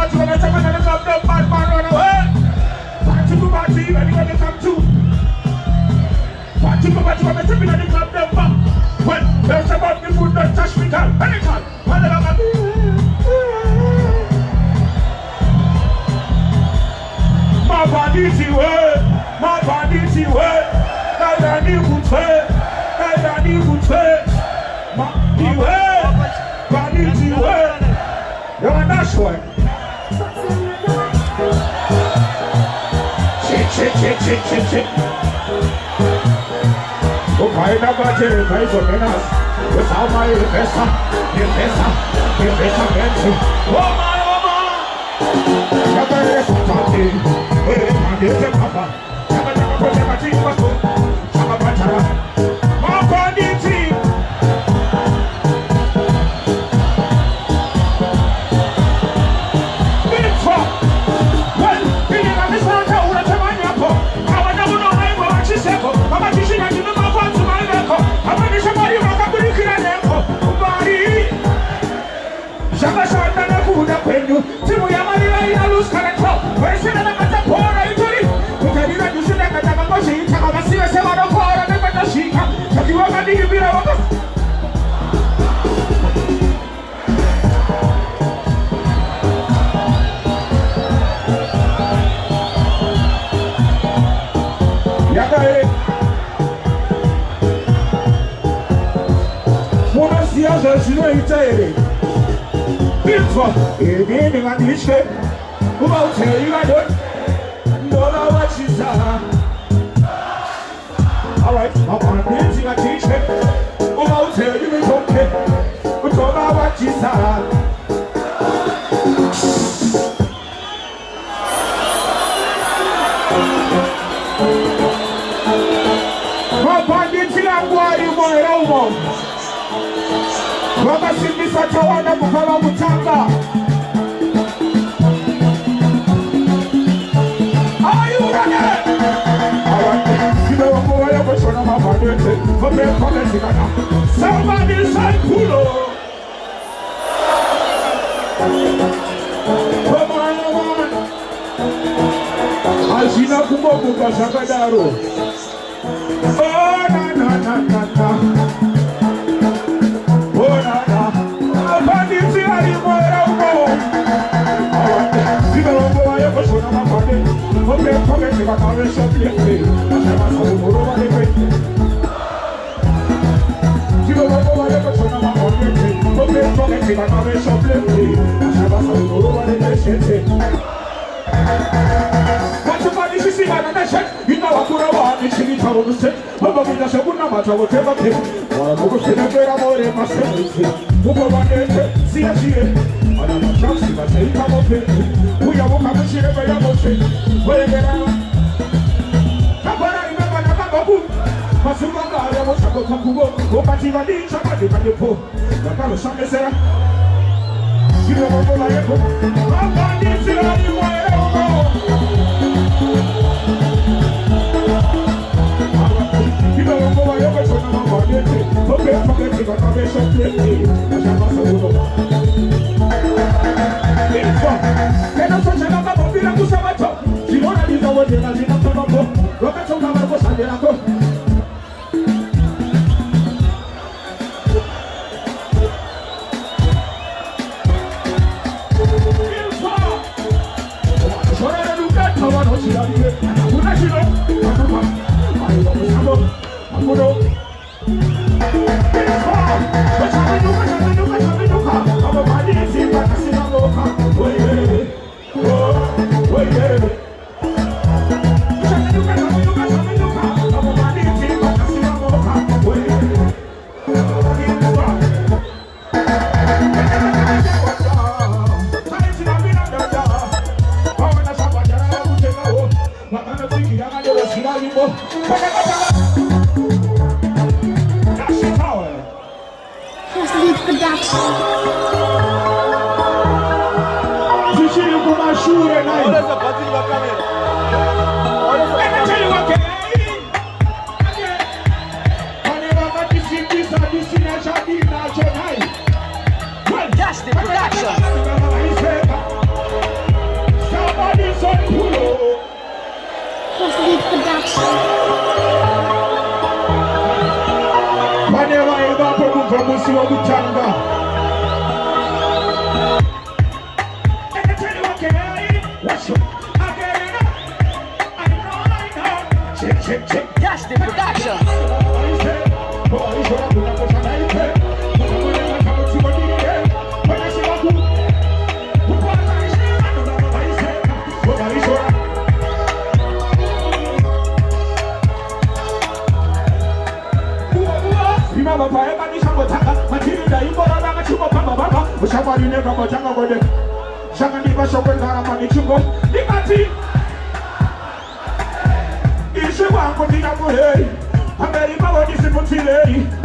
party when I come and come the bad man run away. Party to party when you come to. Party to party when I come in the club them back. When there's about the food that touch me down, anytime. My banditi way, my banditi way. Nani kutre, nani kutre. My way, banditi way. You're not sure. Shit. Okay, now got it. Right for me now. Without my investor. Oh my. Never let it stop me. My banditi. Timu ya Malila ina lose control. Wewe sina na matapora ituri. Utalila jusina kata ngoshi itaka basiwe sema dokora nimepata shika. Takiwa kadiri bila wako. Yakae. Mwana siasa sino itaere. Evening on this day, who will tell you I don't know what she said. Alright, I'm on dancing a teacher. Who will tell you it's okay? Who told her what she said? I'm on dancing a boy, my own. Waka simbi satawana mukala mutanga. Are you ready? Alright, you know what I was on my body. Somebody say kulo. Come on. Azina kuboku kasakadaro. Oh na. You know what I want, it's in the town of the state. But we just have no matter whatever thing. While I'm going to get more than my service. Who go on there, see a cheer. And I'm a trust, but they come up here. We are walking the shit every other thing. Where you get out? Come on, I remember the Bagabu. Masumanga, I was a go to Kubo. Go back to the beach, somebody can you pull. The Palo Sunday, Sarah. You know what I am. I'm going to see you. You know what I ever told them about it. Okay, forget it, but I'm going to play it. It's fun. Then I'm such a number of people who say, you know that you know what you're going to do. Robert's on the bus and then I go. Whenever you go from Musiwa Butanga. Check. That's the production.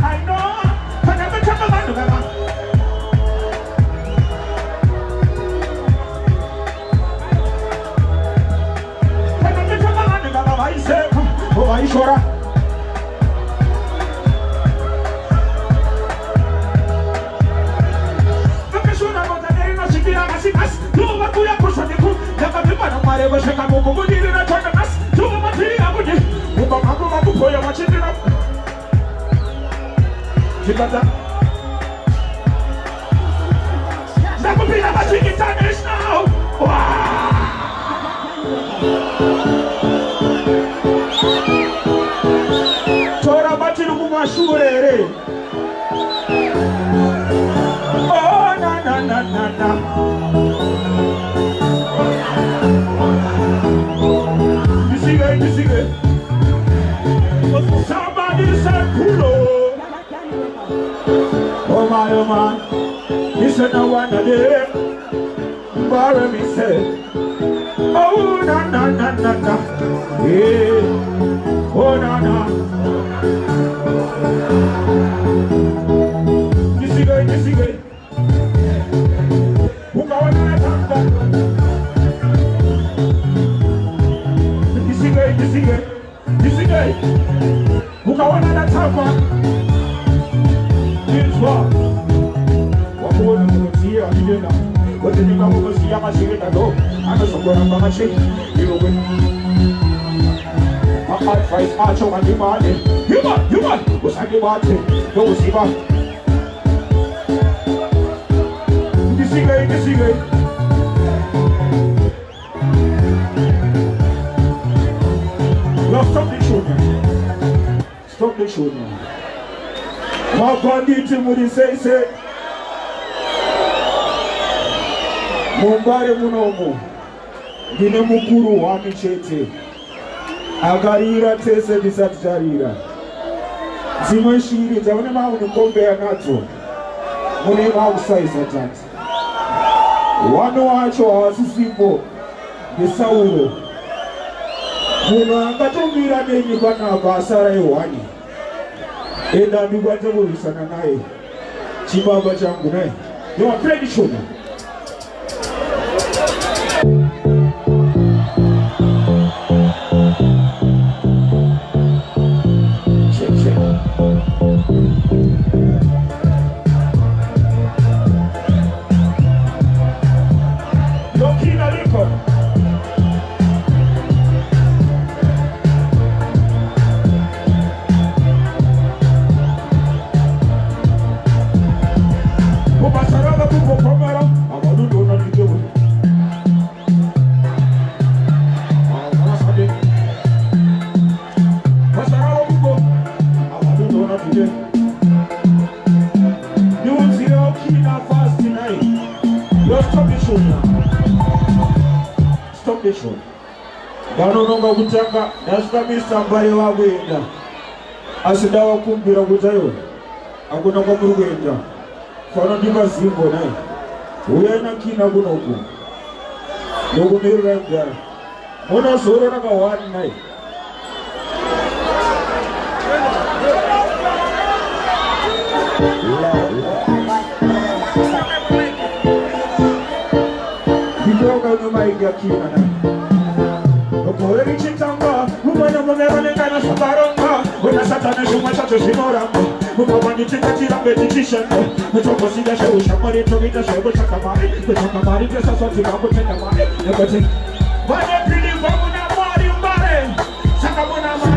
I know. Somebody said, oh my, he said, no one there. Borrow me, said, oh, na. Yeah, oh, na. You see, who go on that? You see, who go on that top? It's what? What more than you see on the dinner? But then you come over see how much you get at home. I know some going on my shit. You win. My heart fights macho and you want it. You want. What's I give out it? Go see what? You see, Now stop the show now. My bandit would say, Mumbare munomu, dine mukuru wami chete, agarira tese disatjarira. Zima shiri, zaune maunu kombe ya nato, mune mausaisa jati. Wano wacho hawasisipo, nisauro. Muna ngatumira nenyi bana basara yohani. Enda nduguate mulisana nae, chibaba changu nae. You want to play the show now? Vanononga kutanga ndasikamisa mbare wakuenda asida wakumbira kutayo akuna kwamuri kuenda fana ndikazimbo naye uyaina kina kunoku ndokumirira kugara mona zoro rakawani naye nditoka unomainga kina naye Kore bichitanga, umwana mumevane kana sabaronga, una satana shuma chacho shinoramba, umabani chikatira meditation, mutoko sida shehu shamari tovita shehu chakamari, kuchakamari pesa soti kambu tekamari, nekote. Vane pili vamuna mari umbare, sakamuna mari.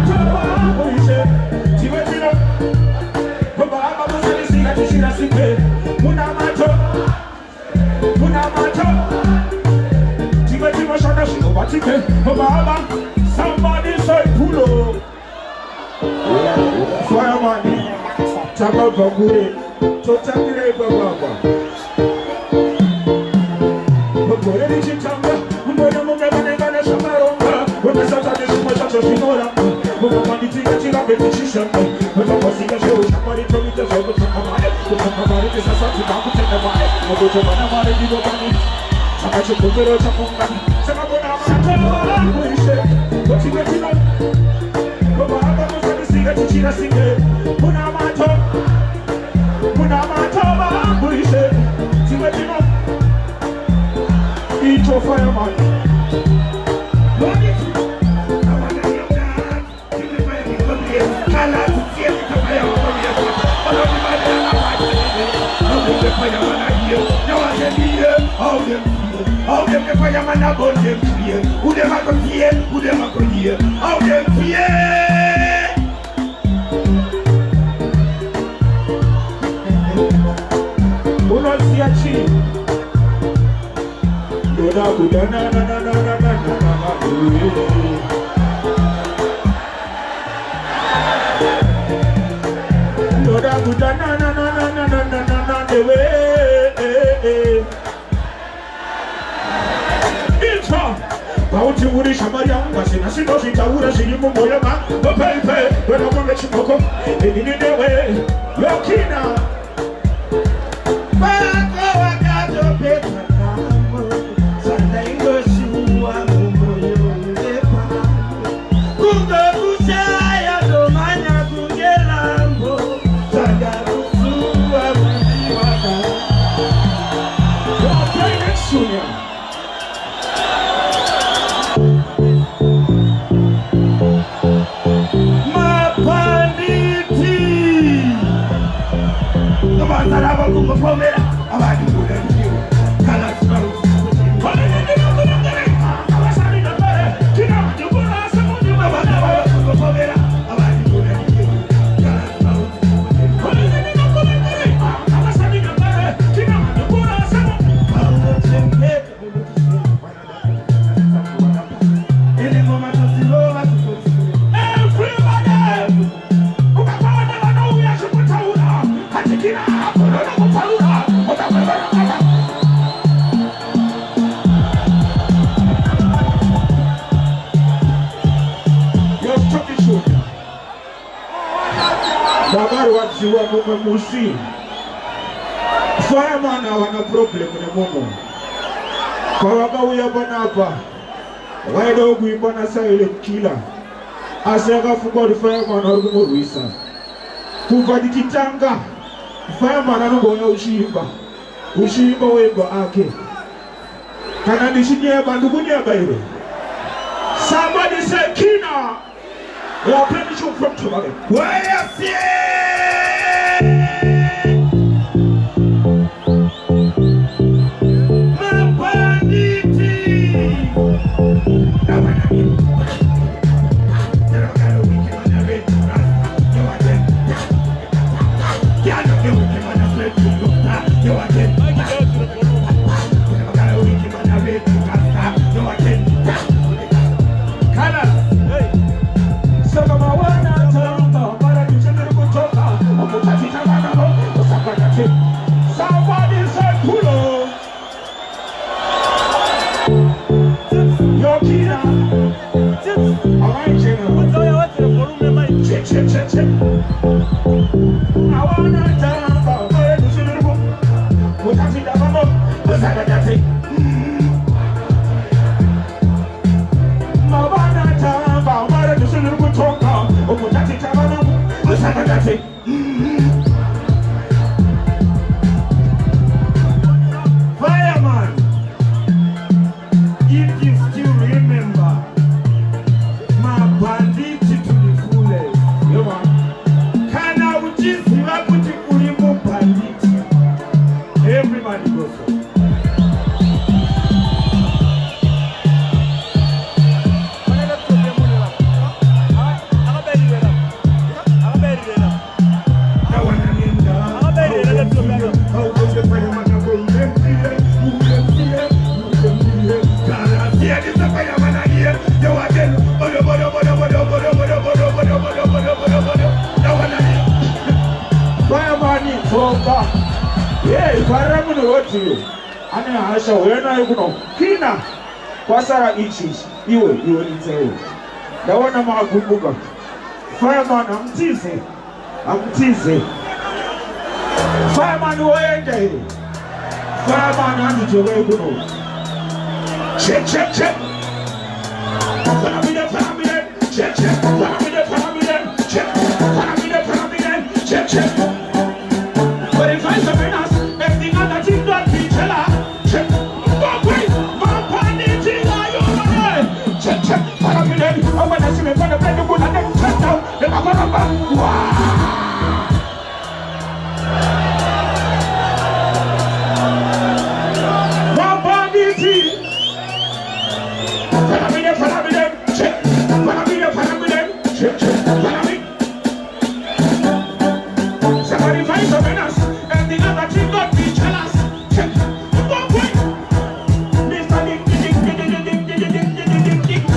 sipe munamato tima shaka shino batike baba somebody say pulo fireman chaka bagure chotakire baba bagure ni chitanga mbona mungabane bana shamaronga bana sasa ni mwacha shinora baba manitika chira betishisha baba basika sheo shamari tomita zogo takamare takamare sasa tukakutenda mare moto bana mare dibo bani akacho kugero chafunga sema bona mata muishe otiwetina baba hapa msabisiga tichira singe bona mata muishe tiwetina ito fireman Calaz, how them the fireman about them fear? Who them a go fear? Who them a go hear? How them fear? Who not see a chief? Doda na. Doda na the way. Bauti uri shamaya basi nasindo sitaura shirimu moyama pepe wena mwe chimoko edini dewe yokina bako wakato peta kamo sanda ingo shuwa moyo lepa kunga kusaya domanya kungelambo sanda kusuwa mwiwaka We'll play next soon. Sarava como pomera, abadi mudanji, Calaz road. Wachiwa mume musi fireman wana problem na mumo kwa wabauya bwana hapa waida kuimba na saa ile kila asaka fungwa fireman harumo ruisa kuvadi kitanga fireman anongoya ushimba wemba ake kana nishinyeba ndugunyeba ile somebody say kina ya permission from tomorrow where you see Fireman, if you still remember my bandit to the fullest, kana uchiziva kuti uri mubandit, everybody goes for Soka. Yeah, Karamu no what you. Ana hasha wena yuko kina. Kwasara ichichi. Iwe nitsewe. Ndabona makumbuka. Fireman amtize. Fireman woyende. Fireman andijowe kuno. Check. Pyramid. Check. Check. But if I surrender us, everything other thing don't be tell check. But wait, my party thing are you check. Pyramid. I want to see me for the bed, good and then check down. Then I'm gonna back. Wow. Somebody find some winners, and the other team not be jealous. Go quick, Mr. Dick.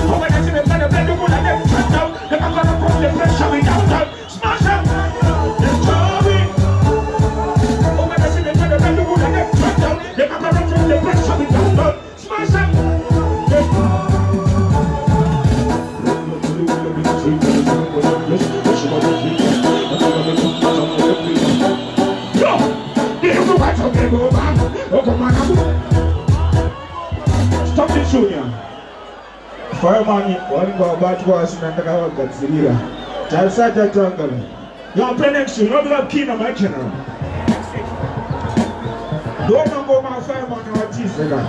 Oh, when I see them, they're going to put them shut down. They're going to put the pressure me down. Smash them. Destroy. Oh, when I see them, they're going to put them shut down. They're going to put the pressure me down. Smash them. Stop it, Junior. Fireman, one go back to us and I got Sibira. Jalsa Jungle. You're playing next to you, not have key on my channel. Don't go my fireman or Tisega.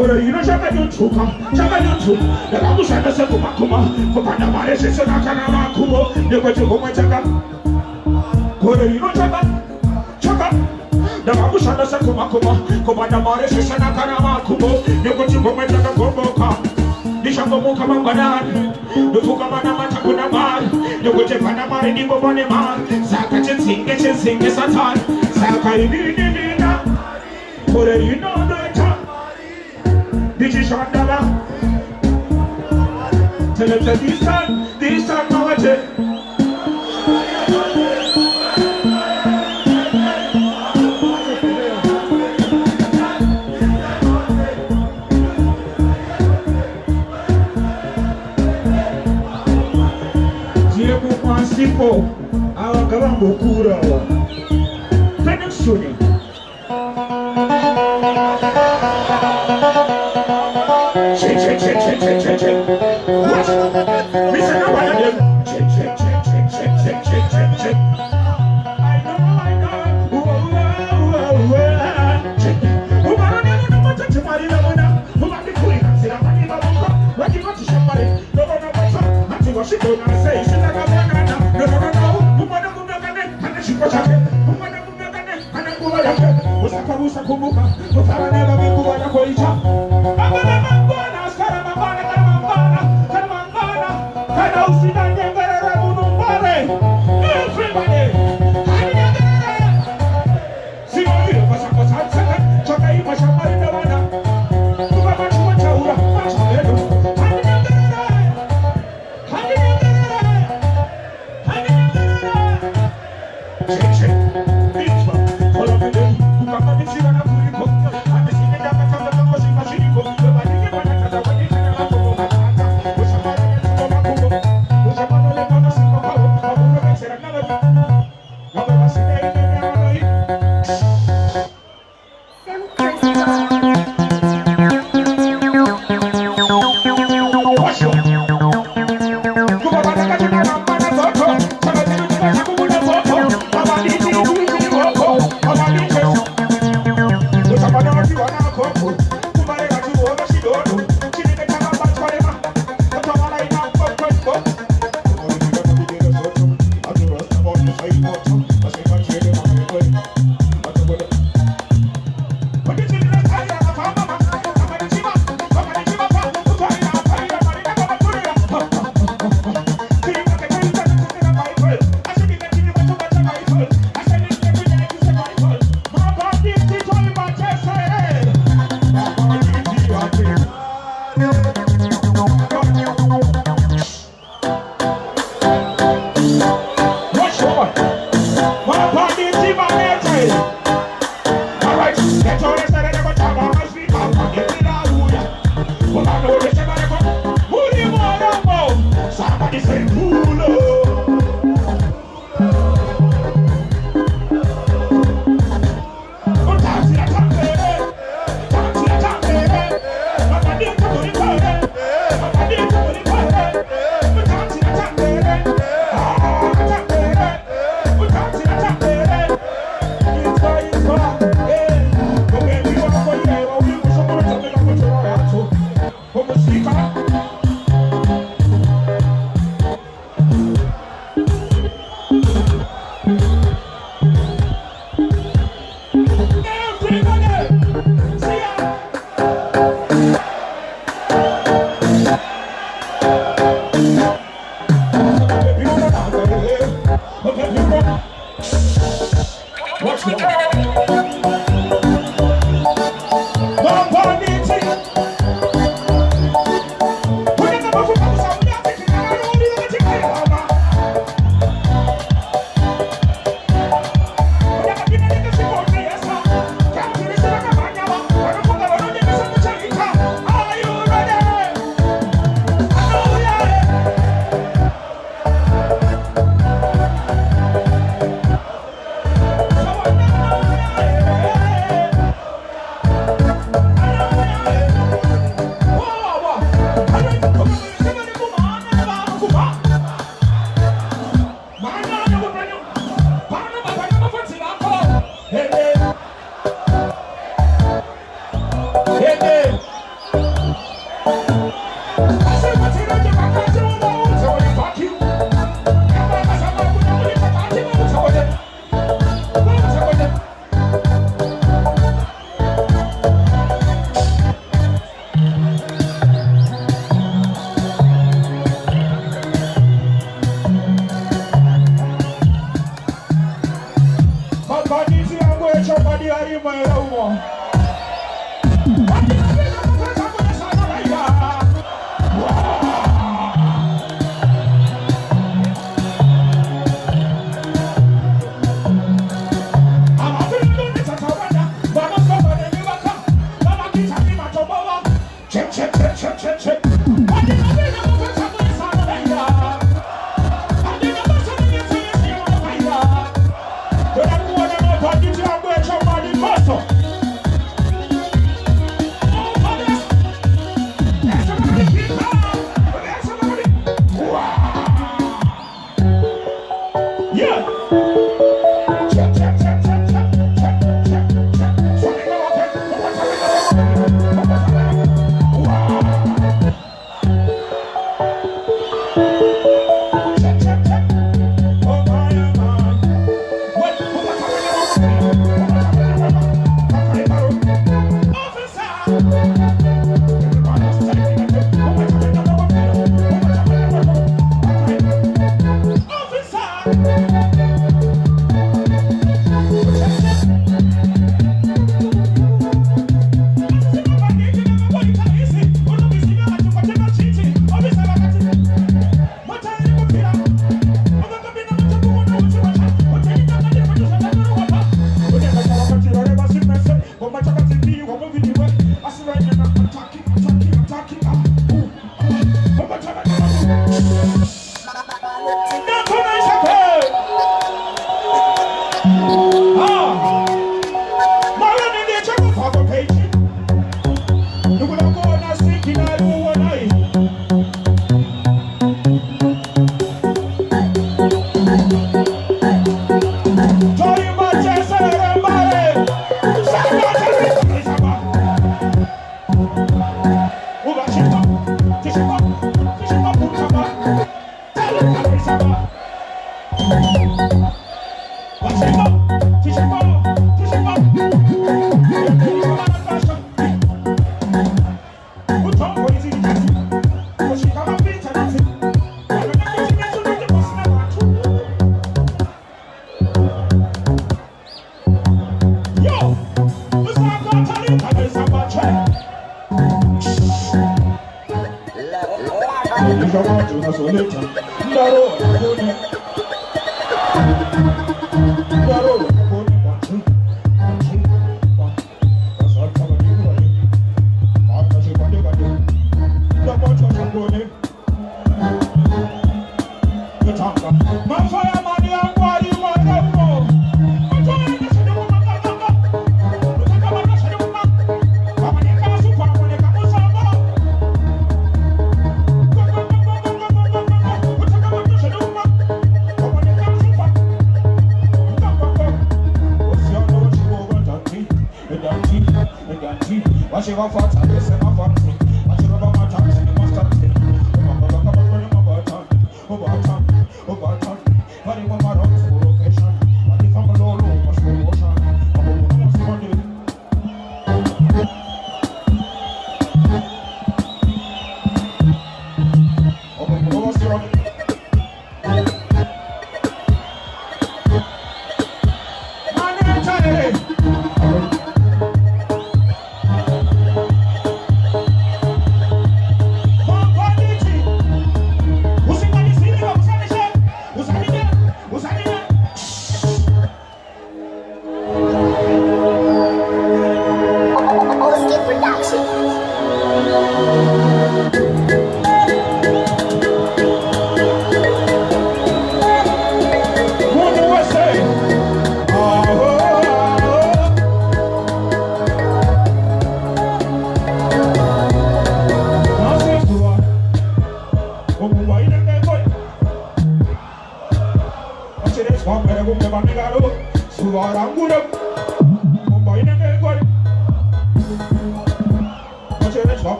You know, Jabba YouTube. The Babush and the Sakumakuma, for Panama, Sisana Kumo, you go to Homachaka. You know, Chaka. The Babush and the Sakumakuma, for Panama, Sisana Kumo, you go to Homachaka Goboka. The Shakomoka Manganan, the Fukamana Matakunama, you go to Panama in the Bobonema, Saka sing a satan, Saka you know the time. Did you shut down? Tell them that this time, no watch it. Diego Mancipo, our Garambo Kura. Phoenix Junior. Check. What? Listen up, I am. Check. I know. Check. Who are you? What you marry? Who are you doing? What you got to somebody? No. Nothing was she going to say. She's like a banana. No. Who are you? And she was happy. Who are you? And who are you? Was a kabusa kumuka. But I never be who are you going to?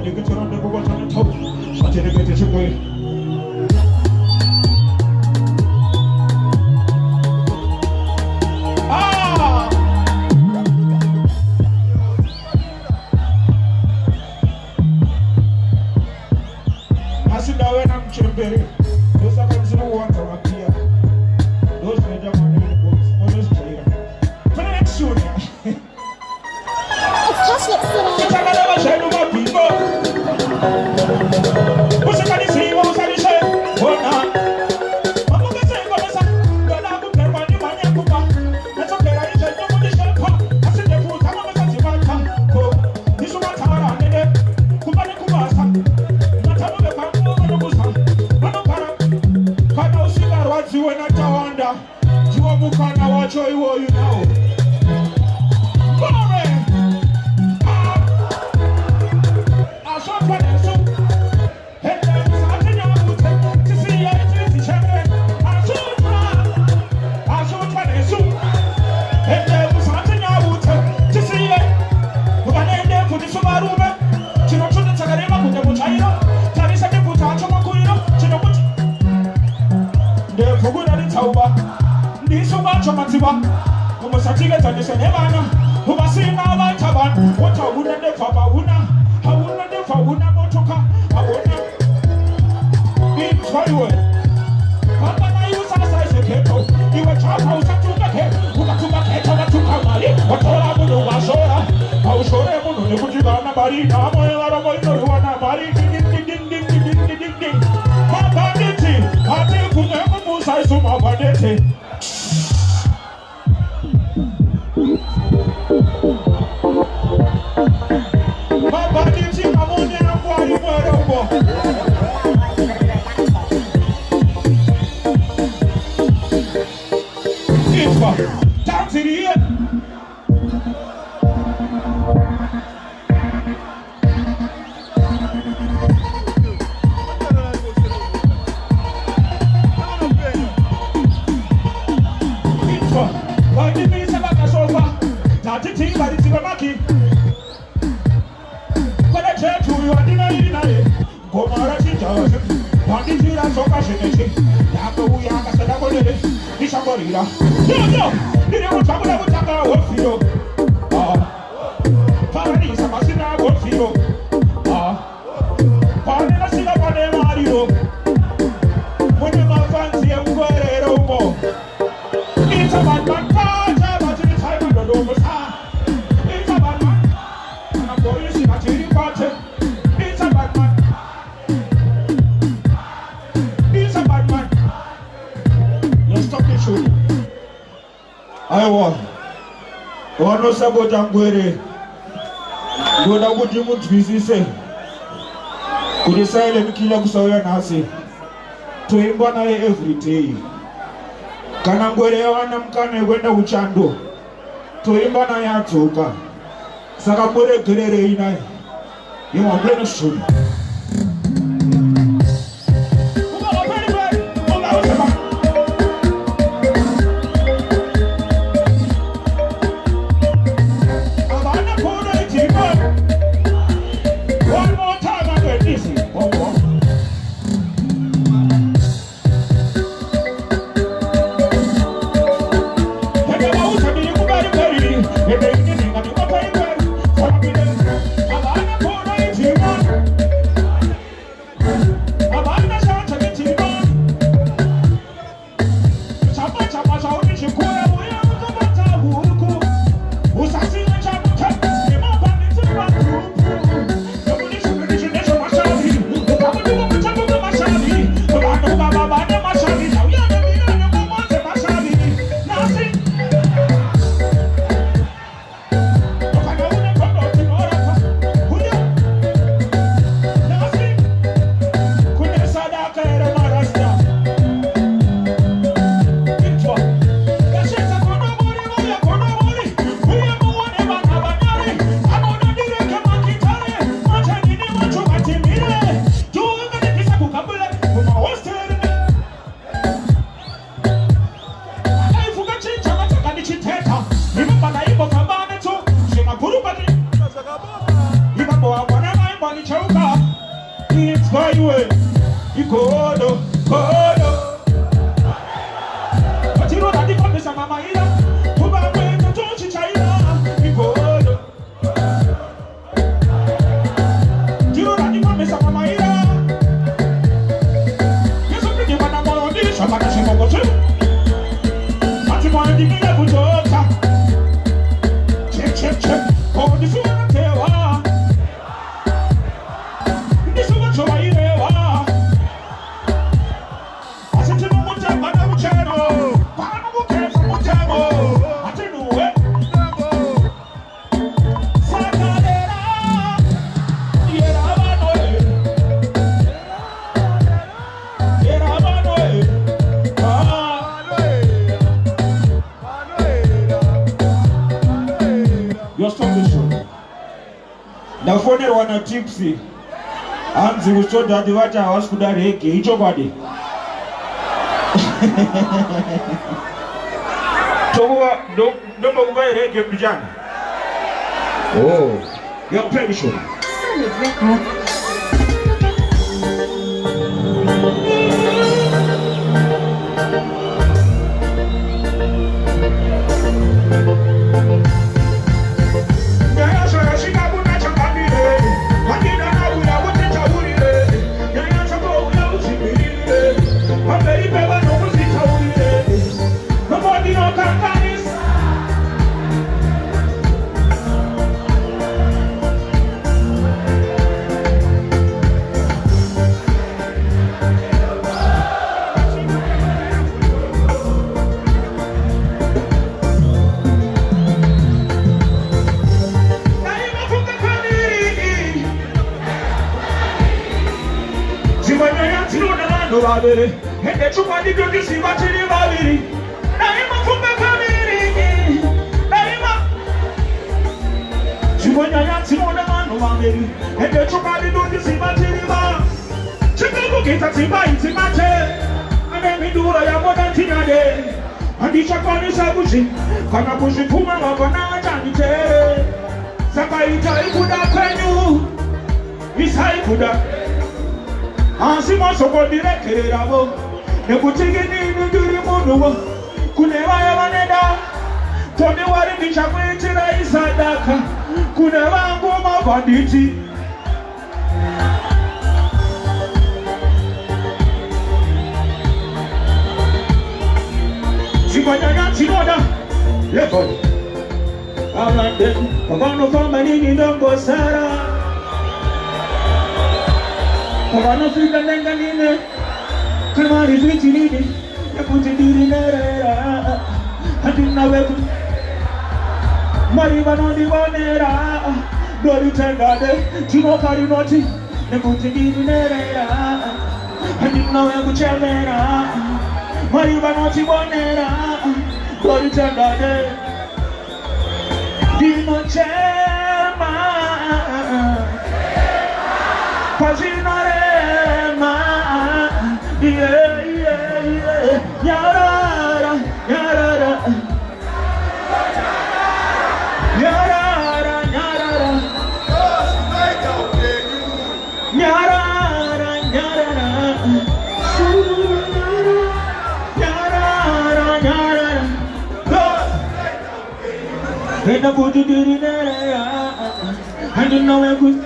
you get on the boat on the top. Shut it again, it's away. I sit down when I'm chilling. Those are the ones who are here. Those are the ones who are those here. For the next show, it's just like it's another shade of people. What's the kind of thing? What's the shade? Oh, no. I'm going to say, but it's a good one. That's okay. I said, no one is going to come. I said, the food, I'm going to say, this one, I'm going to Kumani Kumasa. You and not wonder, you are Mukana, watch you know. I saw Paneso, and then something I would take to see it is the champion. I saw Paneso, and then something I would take to see it. But I named them for the Subaru, Chino Tagarema, with the Muchaino, Tarisa de Putacho Macuino, Chino. For good at the tower, this so much of Matiba, who was a ticket and this and Havana, who was saying now my taban, what I wouldn't do for Bauna, I wouldn't do for Wuna Motoka, I wouldn't be Toywood. Papa, I use as I said, you were child house to the head, who got to my head over to Kamali, what all I would do was show her. I was sure I wouldn't put you on a body, now I'm going to run a body, ding. Papa, did it? I think we never move size to my body. Papa, did it? I'm only a body word over. It's for down to the end. Ono sabo jangwere Gona kujimu twisise Kudisai lemikila kusawia nasi Tuimba na every day Kana ngwere wana mkane wenda uchando Tuimba na ya toka Saka mwere gerere inai Yuma mwene shumi Sky way, you go, but you know that the famous mama here, who are going to touch China, you go. Do you know that the famous mama here? Yes, I'm pretty one of this, I'm not sure what to do. But you want to give me a good job. Check. Oh, this one, I tell you. This one, show you there. I said, you know what I'm going to channel. I don't care for what I'm going I tell you what. Sakadera. Yeah, I'm on it. Yeah, I'm on it. You're stop the show. The phone one a tipsy. I'm the show that the water house could have each body. Don't go by reggae pigeon. Oh, you're pretty sure. And the two body do this, you watch it about it. I'm a football family. I'm a Chimona, Simona, and the two body do this, you watch it about Chicago get a Simba in Timate, and then we do a Yamona Tinade. And the Chapon is a bushing, Kanabushi Puma, Janite. Sakaita, you could have pen you. Miss High could have. Ansi maso kwa direkere rabo Nekutigi ni nduri munuwa Kunewa ya maneda Toni wari nishakwiti na isadaka Kunewa nguma banditi Simanyanya chinoda Leko Amande Pagano kama nini ndongo sara Pagano fika nenga nine Kalmari zwiti nini Yakuti diri nerera Hadina weku Mariba nondi bonera Dori tengade Chino kari noti Yakuti diri nerera Hadina weku chemera Mariba noti bonera Dori tengade Dino chema Pazino rema Yeah, yeah, yeah Yarara, yarara Yarara, yarara Yarara, yarara Yarara, yarara And I put you in there I didn't know I could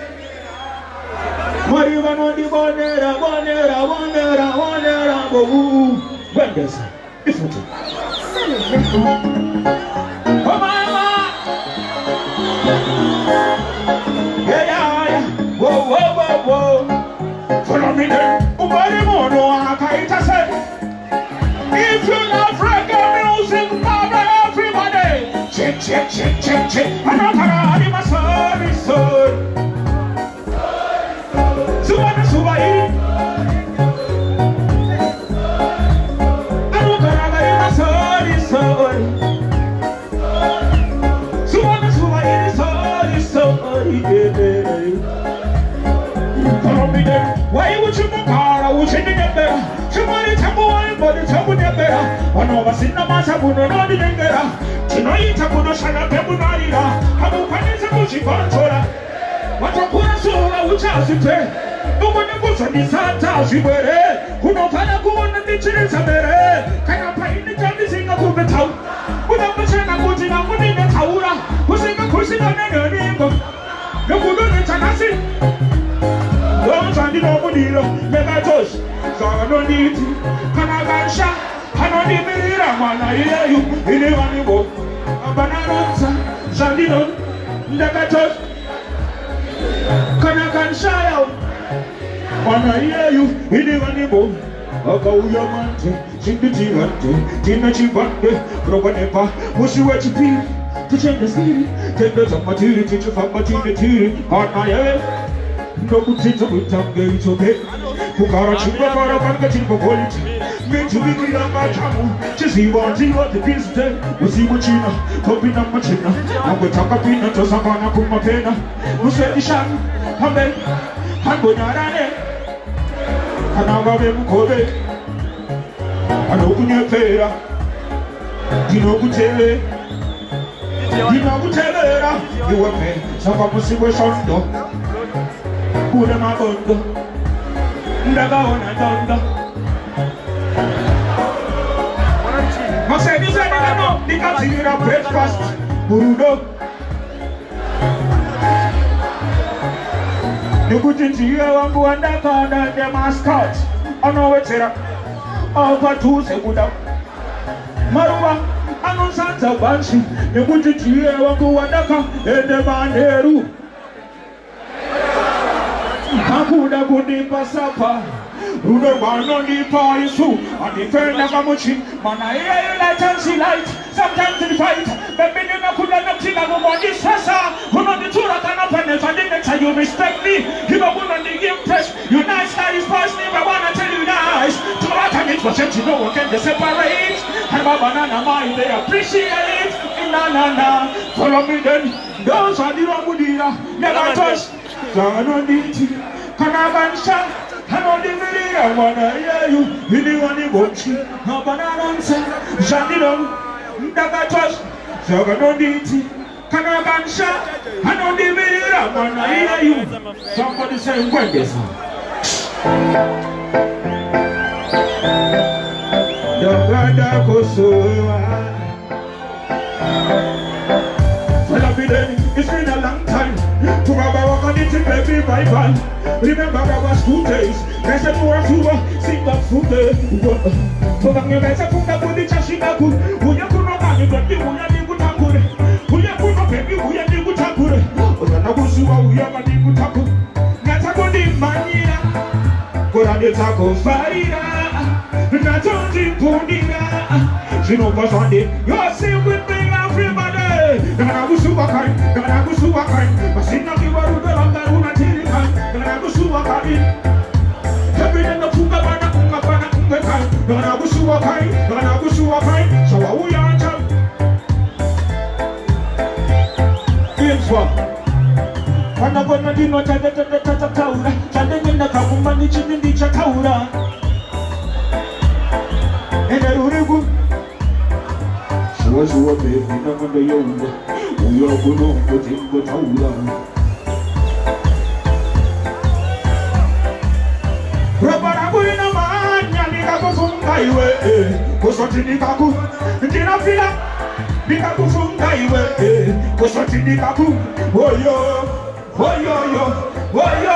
Mariba no di bonera, bonera, bonera, bonera, when does it? Oh mama, yeah, whoa. Follow me there. Ubari mono akaita say. If you love reggae music, Baba, everybody. Check. Another my son. Subai. Why would you make her? Would you need a better? Somebody tell me but it's a good better. One of us in the matter would not be better. Tonight I would not shut up every night. How can I say she control? What a poor soul, I would ask you. Nobody puts on this hot house, you better. Who don't find a go on the children's better. Can I pay the job to sing a good town? Without the channel, put it on in the tower. Who sing a question on the name? No good on it, and I see. Don't find it over the never touch. So I don't need it. Can I get shot? I don't need me. I hear you. In the one you go. A banana, Sandy, never touch. Can I get shy out? When I hear you, in the one you go. A go your man, sing the Tivante, Tina Chivante, Probanepa, Mushi what you feel. To change the city, take the top material, teach you from material, on my head. No good things with some gates of it. Who got a chip of our banking for quality. Made to be clean on my channel. Just see what the piece there. We see what you know, copying up my china. And we talk a peanut to Savannah Kumapena. Who said the shan? Hamel, Hambonarane. And now I am Kobe. And open your fair. Dino Gutele. Dino Gutele. You were made. Some of us were shot. Pura mabondo, ndaga ona donda. Masedi zani no, nikazira breakfast, burudo. Nikutinjiye wangu andaka na the mascot, anowetera, over 2 seconds. Maruba, anonsanta banshi, nikutinjiye wangu andaka ende banderu. Hakuda kunipa sapa Rude bano nipa isu Anifenda kamuchi Mana iya you light and see light Sometimes in the fight Baby you na kuda na kila Mubadi sasa Kuno ni tura kanapane For the next time you respect me You know kuno ni impress You nice guys pass me I wanna tell you nice To what I mean but you know what can they separate And my banana mind they appreciate Na na na Follow me then Those are the wrong mudira Never touch I don't need you. Can I ban shot? I don't need me. I wanna hear you. You need one in Bochi. No banana answer. Shandy don't. Never touch. So I don't need you. Can I ban shot? I don't need me. I wanna hear you. Somebody say when this. The brother goes so. It's been a long time to have a walk on it in baby rival. Remember our school days. There's a more to sing up food. So long you guys are from the body chashinaku. Who you could not have but you will have good takure. Who you could not baby, who you have good takure. But I know who you have a good taku. Natako di manina. Put on the taco fire. Nato di punina. She knows what's on it. You're sing with me, everybody. Gana gusuwakai, gana gusuwakai. Masina kiwaru belanga unatirikai. Gana gusuwakai. Everything the funga bana ungekai. Gana gusuwakai. So what we are talking? James Bond. Wanapona dino tata taura. Chande nenda kabumani chini ndicha taura. Ene urigu. Shua baby, na manda yonda. Uyo kuno kutimbo taura. Rabara kuina maanya nikakufunga iwe. Kusoti nikaku, nina fila. Nikakufunga iwe. Kusoti nikaku. Oyo, oyo, oyo, oyo.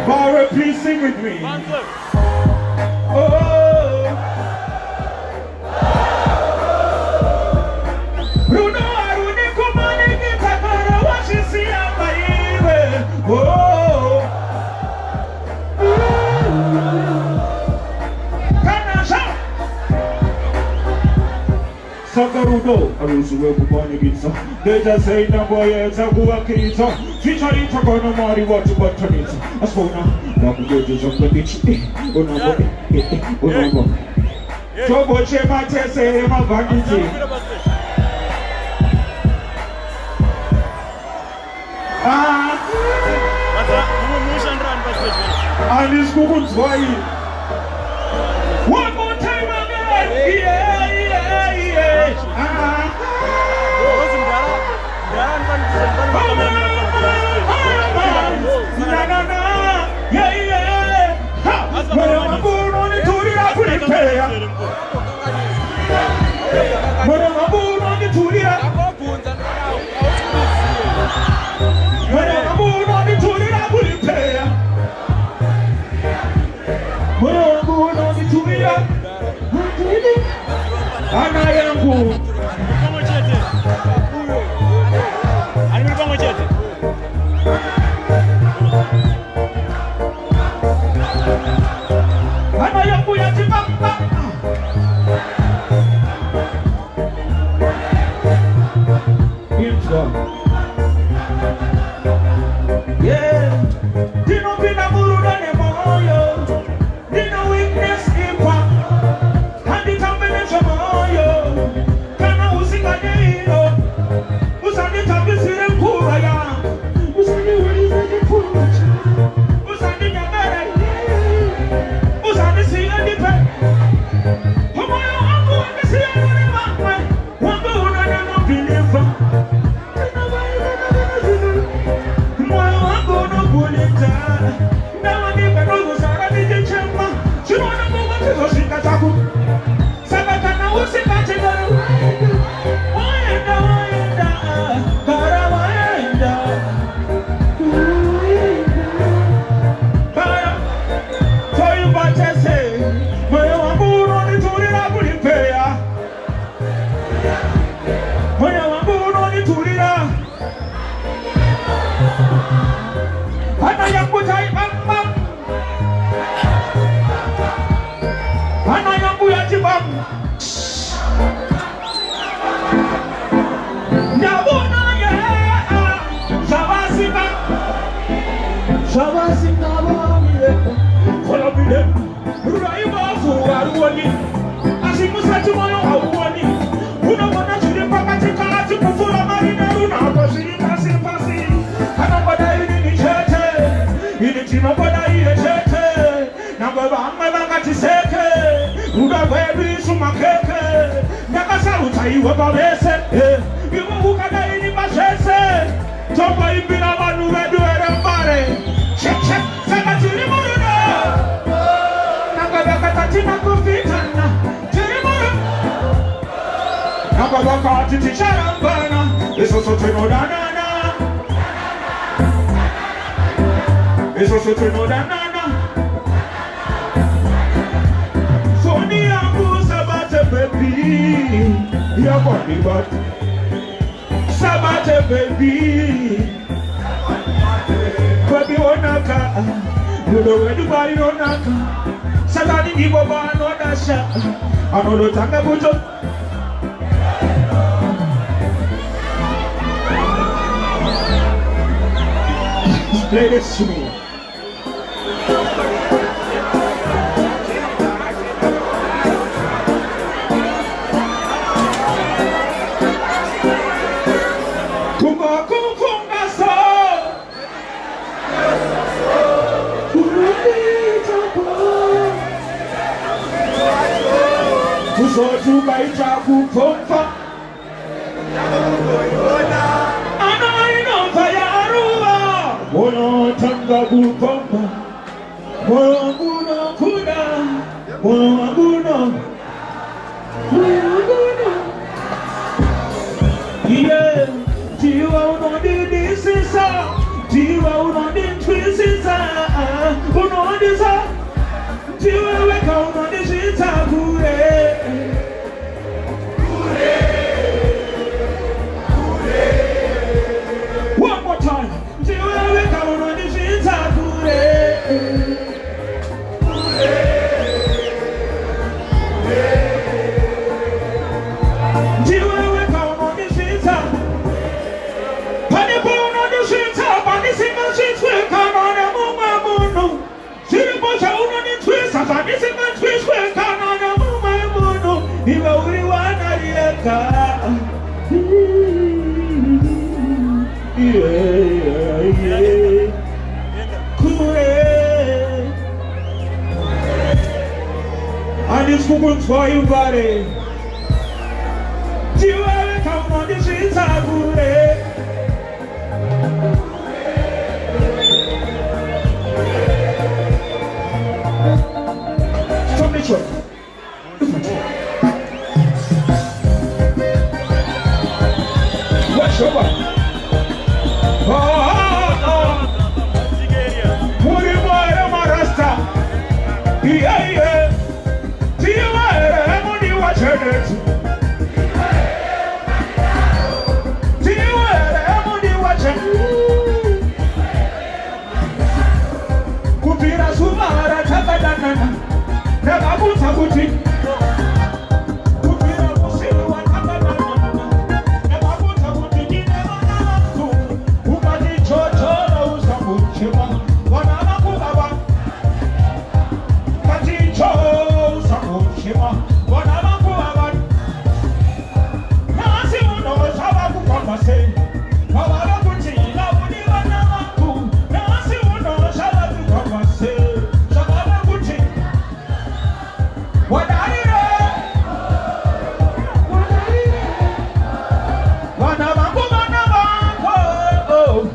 Barbara, please sing with me. Sakarudo, Arusu Kubonigitsa. They just say Naboya Zaguakita. Featuring Takona Mari, what to button it. Asona, Nabu of the beach. Unabo. Tobo Chemate say my vanity. And this Google's why. One more time again. Yeah. Play this to me. And it's good for you, buddy. Do you ever come on the streets of Gure? Stop the truck. Watch over. Put him on the Marasta. Yeah. Kupira sumara tabadana nagabuta kuti kupira kusiwa tabadana nagabuta kuti kinemana tu ukati chochora usabuchema wana makubaba kati cho usabuchema wana makubaba nasi uno sababu kwa mase baba kuti ngabuni wana maku nasi uno sababu kwa mase sababu kuti wadaire wana maku oh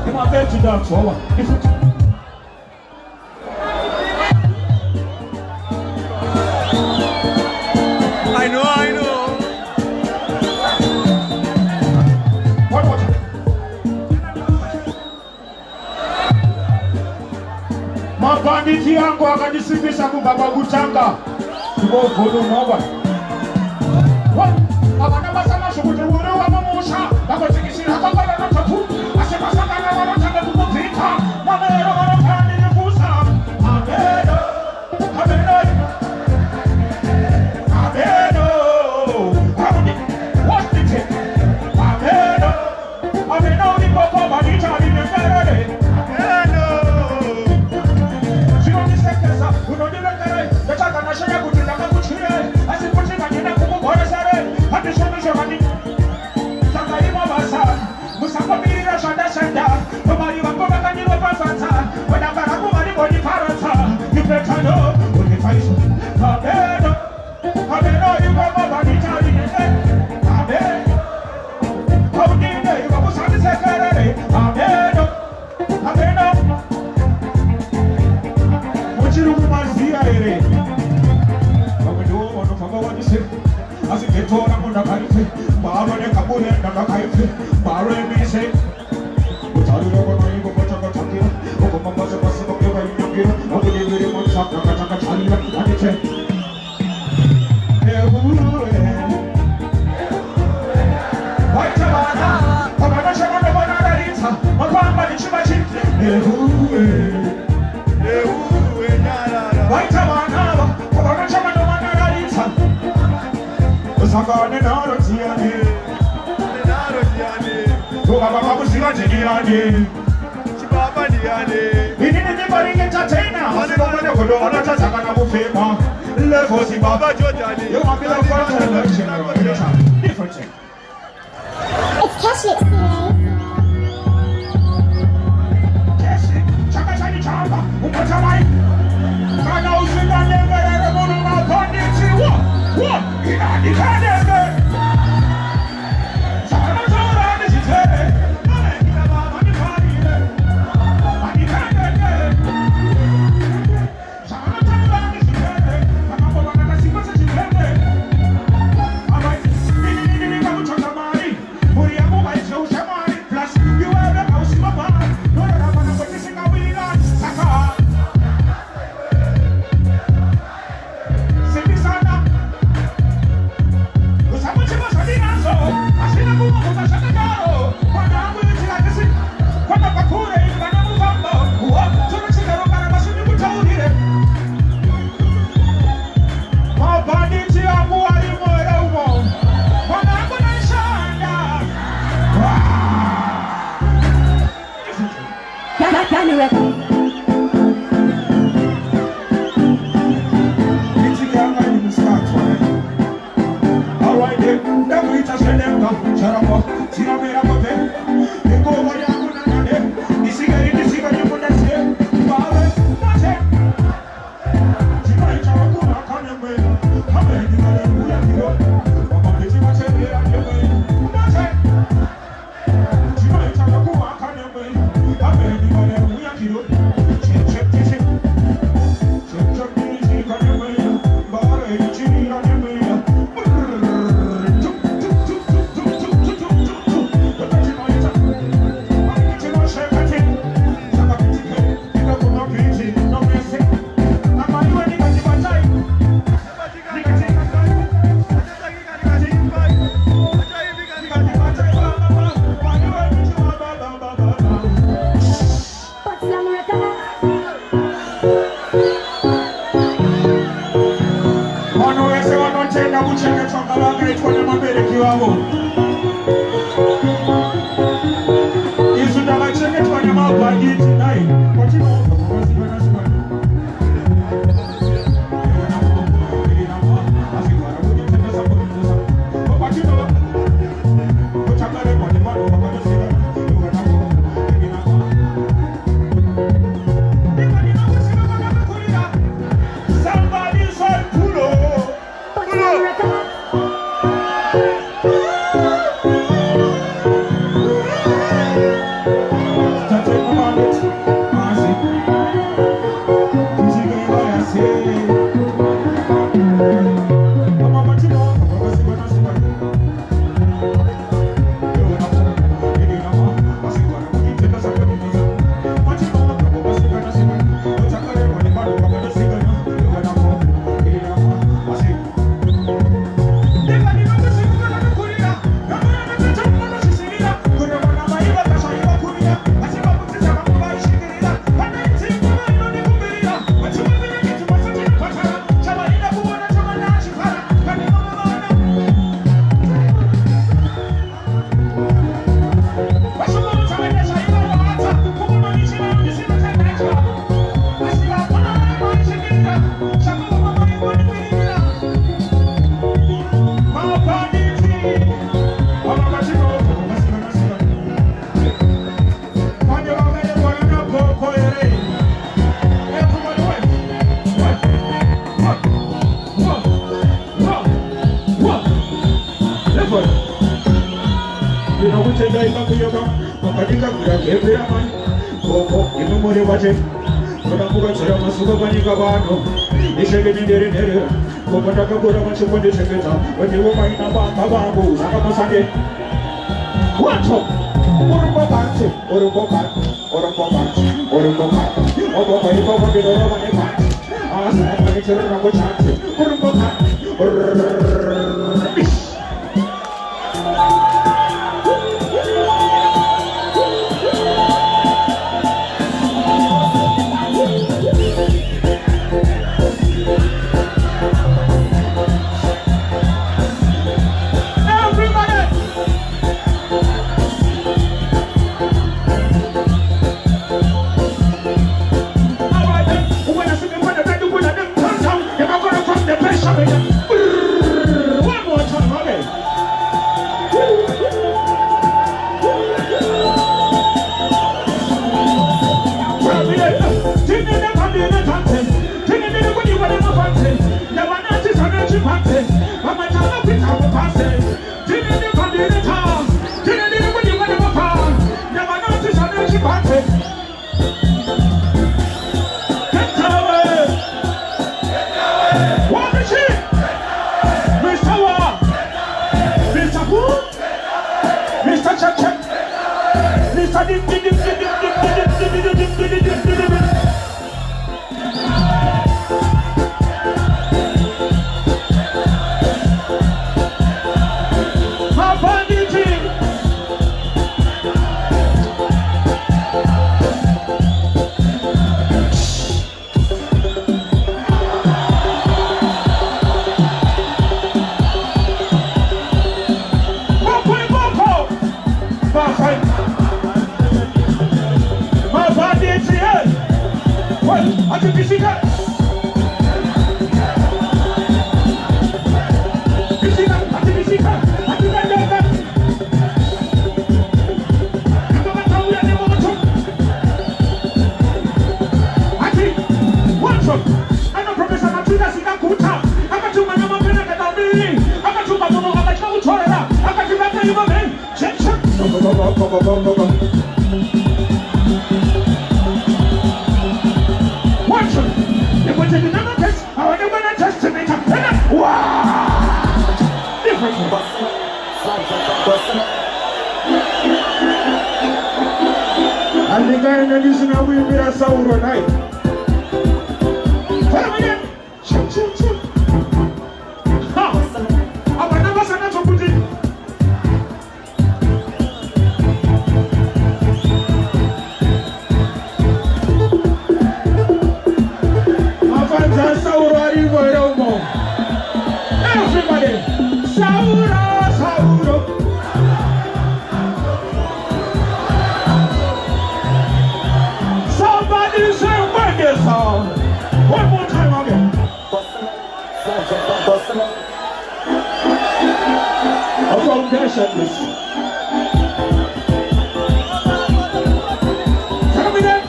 come on back to dance forward I know. One more time. Mabanditi yangu akajisibisha kubaba kuchanga. Kibogodo mwa. Abana basama shukuti ule wa mamusha. Bakotikishira kabala na tatu. Asema sanga na wanataka kukupita. Mamero wanakani nifusa. Ameno. Show Tena kucheka chonga wakaitwa na mabereki wao. Isu ndavachengetwa nemabhagiti nai. Everybody, Sauro, Sauro. Somebody say when this song. One more time again. A foundation, please. Tell me that.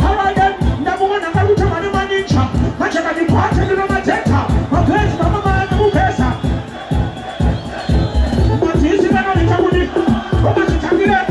All right then. Number one, I'm going to tell you my ninja. My chicken, the party, the magenta. My place, my mama, and the pesa. What's easy than all the time with it? What was it? Tell me that.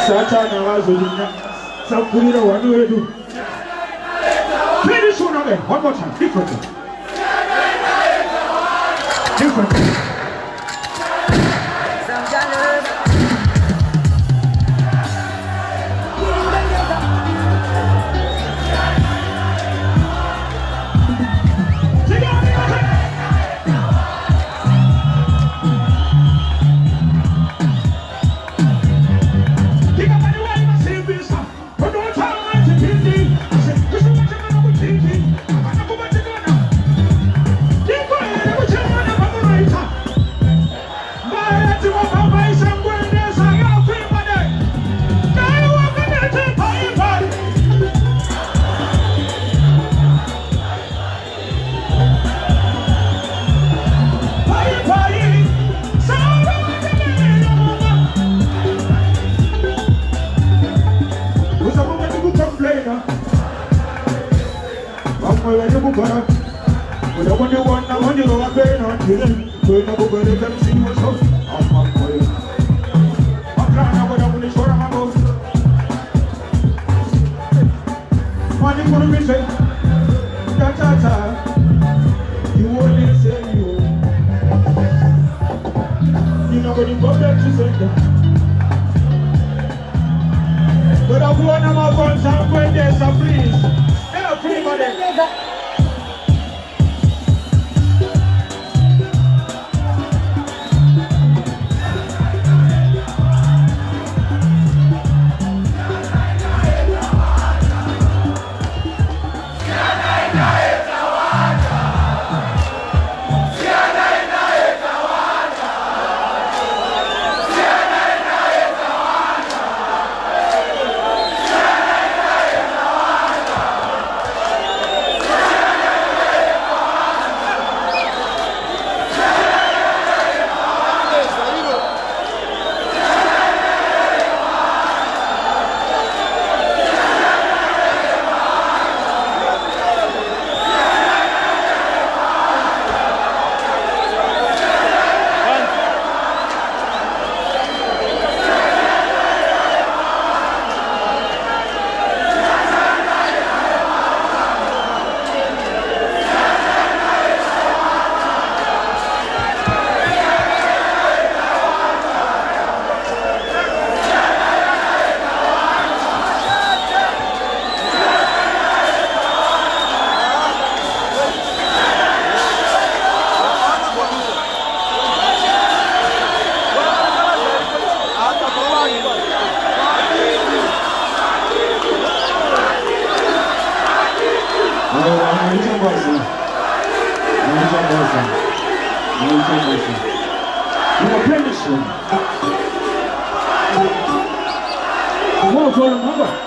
Satan Alazolina, Sapura, what do you do? Play this one again, one more time, differently. Differently. When you want, I want you to go up there, Kwena kubereka msimu so amakoyo Akana kwenda kunishora mambo Mwani kurumishe Tata You only say you You know when you go back to center But I want my guns and when there's a please everybody Vamos, vamos, vamos.